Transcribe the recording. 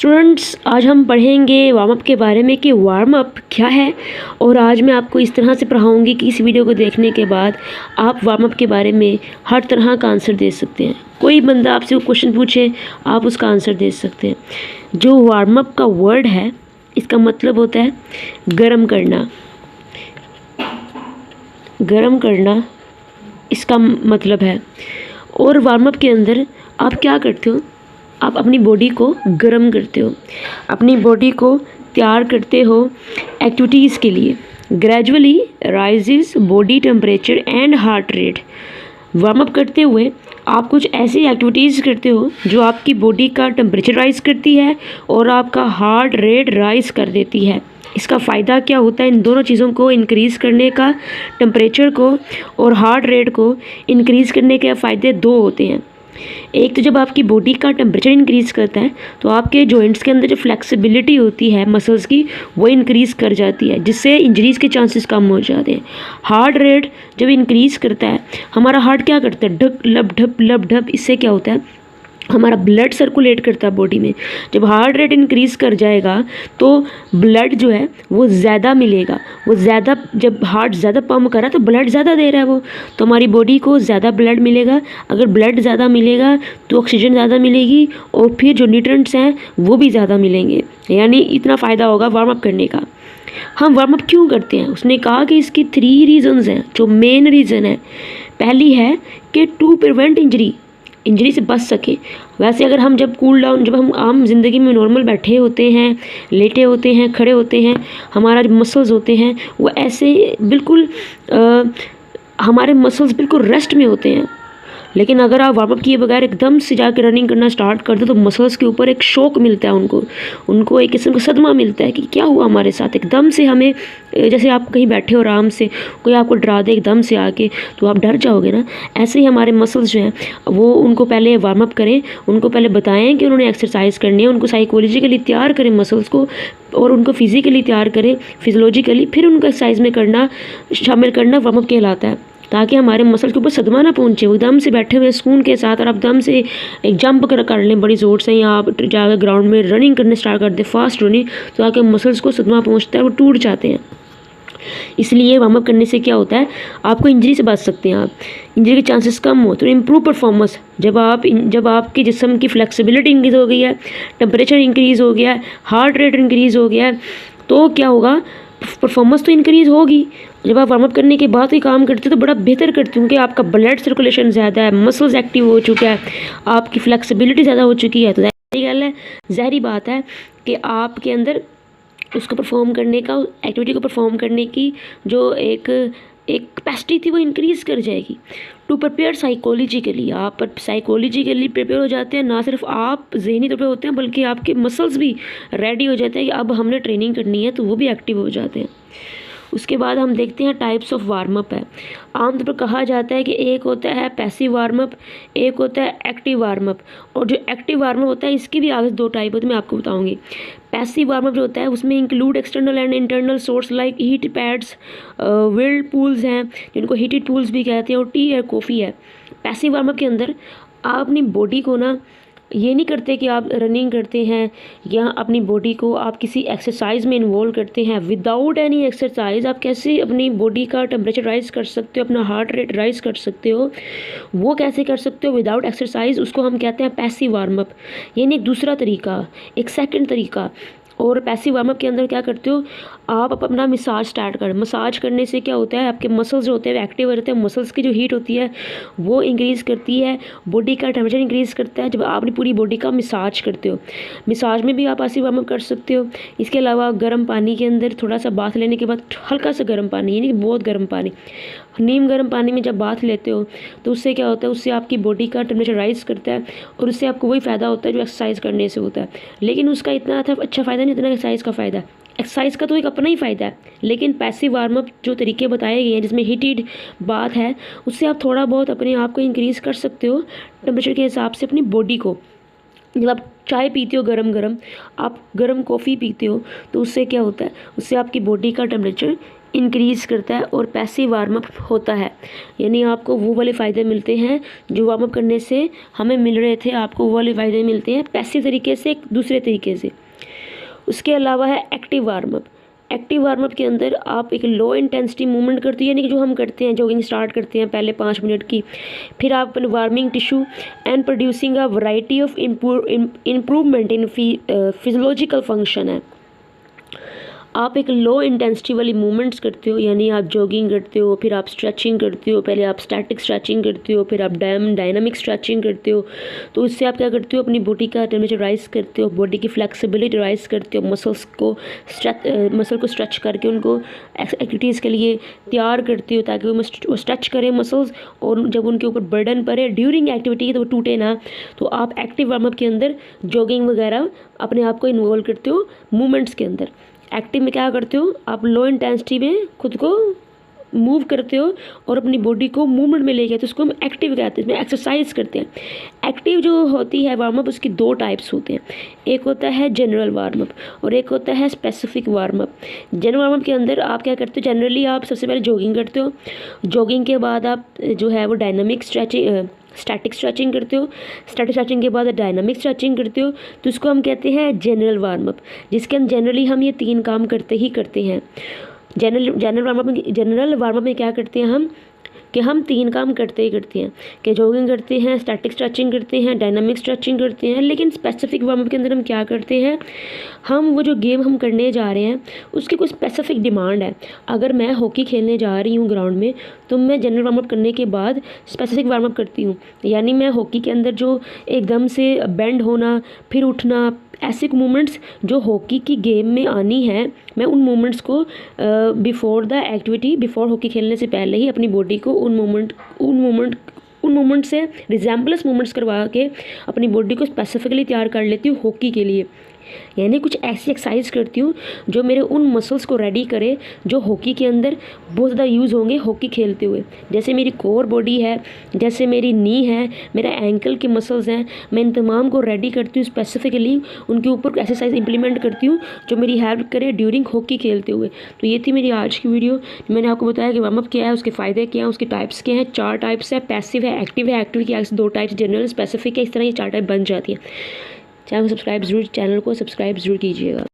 Students, आज हम पढ़ेंगे वार्म अप के बारे में कि वार्म अप क्या है। और आज मैं आपको इस तरह से पढ़ाऊंगी कि इस वीडियो को देखने के बाद आप वार्म अप के बारे में हर तरह का आंसर दे सकते हैं। कोई बंदा आपसे क्वेश्चन पूछे, आप उसका आंसर दे सकते हैं। जो वार्म अप का वर्ड है, इसका मतलब होता है गर्म करना। गर्म करना इसका मतलब है। और वार्म अप के अंदर आप क्या करते हो? आप अपनी बॉडी को गर्म करते हो, अपनी बॉडी को तैयार करते हो एक्टिविटीज़ के लिए। Gradually rises body temperature and heart rate. Warm up करते हुए आप कुछ ऐसी एक्टिविटीज़ करते हो जो आपकी बॉडी का टेम्परेचर राइज़ करती है और आपका हार्ट रेट राइज़ कर देती है। इसका फ़ायदा क्या होता है? इन दोनों चीज़ों को इंक्रीज़ करने का, टेम्परेचर को और हार्ट रेट को इंक्रीज़ करने के फ़ायदे दो होते हैं। एक तो जब आपकी बॉडी का टेम्परेचर इंक्रीज़ करता है तो आपके जॉइंट्स के अंदर जो फ्लेक्सिबिलिटी होती है मसल्स की, वो इंक्रीज़ कर जाती है, जिससे इंजरीज़ के चांसेस कम हो जाते हैं। हार्ट रेट जब इंक्रीज़ करता है, हमारा हार्ट क्या करता है? ढक लब ढप। इससे क्या होता है? हमारा ब्लड सर्कुलेट करता है बॉडी में। जब हार्ट रेट इंक्रीज़ कर जाएगा तो ब्लड जो है वो ज़्यादा मिलेगा। वो ज़्यादा, जब हार्ट ज़्यादा पंप कर रहा है तो ब्लड ज़्यादा दे रहा है वो, तो हमारी बॉडी को ज़्यादा ब्लड मिलेगा। अगर ब्लड ज़्यादा मिलेगा तो ऑक्सीजन ज़्यादा मिलेगी और फिर जो न्यूट्रिएंट्स हैं वो भी ज़्यादा मिलेंगे। यानी इतना फ़ायदा होगा वार्म अप करने का। हम वार्म अप क्यों करते हैं? उसने कहा कि इसकी 3 रीज़न्स हैं। जो मेन रीज़न है, पहली है कि टू प्रिवेंट इंजरी से बच सके। वैसे अगर हम जब कूल डाउन, जब हम आम ज़िंदगी में नॉर्मल बैठे होते हैं, लेटे होते हैं, खड़े होते हैं, हमारा जो मसल्स होते हैं वो ऐसे बिल्कुल हमारे मसल्स बिल्कुल रेस्ट में होते हैं। लेकिन अगर आप वार्म अप किए बगैर एकदम से जाकर रनिंग करना स्टार्ट कर दो तो मसल्स के ऊपर एक शॉक मिलता है, उनको एक किस्म का सदमा मिलता है कि क्या हुआ हमारे साथ। एकदम से हमें, जैसे आप कहीं बैठे हो आराम से, कोई आपको डरा दे एकदम से आके, तो आप डर जाओगे ना। ऐसे ही हमारे मसल्स जो हैं वो, उनको पहले वार्म अप करें, उनको पहले बताएं कि उन्होंने एक्सरसाइज करनी है, उनको साइकोलॉजिकली तैयार करें मसल्स को, और उनको फिज़िकली तैयार करें फिजियोलॉजिकली, फिर उनको एक्सरसाइज में करना शामिल करना वार्म अप कहलाता है, ताकि हमारे मसल के ऊपर सदमा ना पहुंचे। वो एकदम से बैठे हुए सुकून के साथ और आप एकदम से एक जंप कर लें बड़ी ज़ोर से, या आप जाकर ग्राउंड में रनिंग करने स्टार्ट कर दें, फास्ट रनिंग, तो ताकि मसल्स को सदमा पहुंचता है, वो टूट जाते हैं। इसलिए वार्म अप करने से क्या होता है, आपको इंजरी से बच सकते हैं। आप इंजरी के चांसेस कम हो तो इम्प्रूव परफॉर्मेंस। जब आपके जिस्म की फ्लेक्सिबिलिटी इंक्रीज़ हो गई है, टेम्परेचर इंक्रीज़ हो गया है, हार्ट रेट इंक्रीज़ हो गया है, तो क्या होगा? परफॉर्मेंस तो इंक्रीज़ होगी। जब आप वार्म अप करने के बाद ही काम करते हो तो बड़ा बेहतर करते हो, क्योंकि आपका ब्लड सर्कुलेशन ज़्यादा है, मसल्स एक्टिव हो चुका है, आपकी फ्लेक्सिबिलिटी ज़्यादा हो चुकी है। तो ज़ाहिर बात है कि आपके अंदर उसको परफॉर्म करने का, एक्टिविटी को परफॉर्म करने की जो एक कैपेसिटी थी वो इंक्रीज़ कर जाएगी। टू प्रिपेयर साइकोलॉजिकली, आप साइकोलॉजिकली प्रिपेयर हो जाते हैं। ना सिर्फ आप ज़हनी तौर पे होते हैं, बल्कि आपके मसल्स भी रेडी हो जाते हैं कि अब हमने ट्रेनिंग करनी है, तो वो भी एक्टिव हो जाते हैं। उसके बाद हम देखते हैं टाइप्स ऑफ वार्म अप है। आमतौर पर कहा जाता है कि एक होता है पैसिव वार्म अप, एक होता है एक्टिव वार्म अप। और जो एक्टिव वार्म अप होता है, इसकी भी आगे 2 टाइप होती है, मैं आपको बताऊंगी। पैसिव वार्म अप जो होता है उसमें include external and internal source like heat pads, wild pools हैं जिनको हीटेड पूल्स भी कहते हैं, और टी है, कॉफ़ी है। पैसिव वार्म अप के अंदर आप अपनी बॉडी को ना, ये नहीं करते कि आप रनिंग करते हैं या अपनी बॉडी को आप किसी एक्सरसाइज में इन्वॉल्व करते हैं। विदाउट एनी एक्सरसाइज आप कैसे अपनी बॉडी का टेम्परेचर राइज़ कर सकते हो, अपना हार्ट रेट राइज़ कर सकते हो, वो कैसे कर सकते हो विदाउट एक्सरसाइज, उसको हम कहते हैं पैसिव वार्म अप। यानी एक दूसरा तरीका, एक सेकंड तरीका। और पैसिव वार्म अप के अंदर क्या करते हो, आप अपना मसाज स्टार्ट करें। मसाज करने से क्या होता है, आपके मसल्स जो होते हैं वो एक्टिव रहते हैं, मसल्स की जो हीट होती है वो इंक्रीज़ करती है, बॉडी का टेम्परेचर इंक्रीज़ करता है जब आप अपनी पूरी बॉडी का मसाज करते हो। मसाज में भी आप पैसिव वार्म अप कर सकते हो। इसके अलावा गर्म पानी के अंदर थोड़ा सा बाथ लेने के बाद, हल्का सा गर्म पानी, यानी कि बहुत गर्म पानी, नीम गर्म पानी में जब बाथ लेते हो तो उससे क्या होता है, उससे आपकी बॉडी का टेम्परेचर राइज़ करता है और उससे आपको वही फ़ायदा होता है जो एक्सरसाइज करने से होता है। लेकिन उसका इतना अच्छा फ़ायदा नहीं जितना एक्सरसाइज का फ़ायदा है। एक्सरसाइज का तो एक अपना ही फ़ायदा है, लेकिन पैसिव वार्म अप जो तरीके बताए गए हैं जिसमें हीटेड बात है, उससे आप थोड़ा बहुत अपने आप को इंक्रीज़ कर सकते हो टेम्परेचर के हिसाब से अपनी बॉडी को। जब आप चाय पीते हो गरम गरम, आप गरम कॉफ़ी पीते हो, तो उससे क्या होता है, उससे आपकी बॉडी का टेम्परेचर इंक्रीज़ करता है और पैसिव वार्म अप होता है, यानी आपको वो वाले फ़ायदे मिलते हैं जो वार्म अप करने से हमें मिल रहे थे, आपको वो वाले फ़ायदे मिलते हैं पैसिव तरीके से, एक दूसरे तरीके से। उसके अलावा है active warm up. Active warm up के अंदर आप एक लो इंटेंसिटी मूवमेंट करते हैं, यानी कि जो हम करते हैं, जॉगिंग स्टार्ट करते हैं पहले 5 मिनट की, फिर आप अपने warming tissue and producing a variety of improvement in physiological function है। आप एक लो इंटेंसिटी वाली मूवमेंट्स करते हो, यानी आप जॉगिंग करते हो, फिर आप स्ट्रेचिंग करते हो, पहले आप स्टैटिक स्ट्रेचिंग करते हो, फिर आप डायनामिक स्ट्रेचिंग करते हो। तो इससे आप क्या करते हो, अपनी बॉडी का टेम्परेचर राइज करते हो, बॉडी की फ्लेक्सिबिलिटी राइज करते हो, मसल को स्ट्रेच करके उनको एक्टिविटीज़ के लिए तैयार करते हो ताकि वो स्ट्रेच करें मसल्स, और जब उनके ऊपर बर्डन पड़े ड्यूरिंग एक्टिविटी तो वो टूटे ना। तो आप एक्टिव वार्म अप के अंदर जॉगिंग वगैरह अपने आप को इन्वॉल्व करते हो मूवमेंट्स के अंदर। एक्टिव में क्या करते हो, आप लो इंटेंसिटी में खुद को मूव करते हो और अपनी बॉडी को मूवमेंट में लेके, तो उसको हम एक्टिव कहते हैं, इसमें एक्सरसाइज करते हैं। एक्टिव जो होती है वार्म अप, उसकी 2 टाइप्स होते हैं, एक होता है जनरल वार्म अप और एक होता है specific warm up. General warm up के अंदर आप क्या करते हो, जनरली आप सबसे पहले जॉगिंग करते हो, जॉगिंग के बाद आप जो है वो डायनामिक स्टैटिक स्ट्रेचिंग करते हो, स्टैटिक स्ट्रेचिंग के बाद डायनामिक स्ट्रेचिंग करते हो, तो इसको हम कहते हैं जनरल वार्म अप, जिसके अंदर जनरली हम ये 3 काम करते हैं। जनरल वार्म अप में क्या करते हैं हम 3 काम करते हैं कि जॉगिंग करते हैं, स्टैटिक स्ट्रेचिंग करते हैं, डायनामिक स्ट्रेचिंग करते हैं। लेकिन स्पेसिफिक वार्म अप के अंदर हम क्या करते हैं, हम वो जो गेम हम करने जा रहे हैं उसकी कोई स्पेसिफिक डिमांड है। अगर मैं हॉकी खेलने जा रही हूँ ग्राउंड में, तो मैं जनरल वार्म अप करने के बाद स्पेसिफिक वार्म अप करती हूँ, यानी मैं हॉकी के अंदर जो एकदम से बेंड होना, फिर उठना, ऐसे मूवमेंट्स जो हॉकी की गेम में आनी है, मैं उन मूवमेंट्स को बिफोर हॉकी खेलने से पहले ही अपनी बॉडी को उन मूवमेंट से रिजेम्बलेंस मूवमेंट्स करवा के अपनी बॉडी को स्पेसिफिकली तैयार कर लेती हूँ हॉकी के लिए। यानी कुछ ऐसी एक्सरसाइज करती हूँ जो मेरे उन मसल्स को रेडी करे जो हॉकी के अंदर बहुत ज़्यादा यूज़ होंगे हॉकी खेलते हुए। जैसे मेरी कोर बॉडी है, जैसे मेरी नी है, मेरा एंकल के मसल्स हैं, मैं इन तमाम को रेडी करती हूँ स्पेसिफिकली, उनके ऊपर एक्सरसाइज इंप्लीमेंट करती हूँ जो मेरी हेल्प करे ड्यूरिंग हॉकी खेलते हुए। तो ये थी मेरी आज की वीडियो। मैंने आपको बताया कि वार्म अप क्या है, उसके फ़ायदे क्या हैं, उसके टाइप्स क्या हैं। 4 टाइप्स है, पैसिव है, एक्टिव है, एक्टिव की 2 टाइप्स, जनरल स्पेसिफिक है। इस तरह ये 4 टाइप बन जाती है। चैनल को सब्सक्राइब ज़रूर कीजिएगा।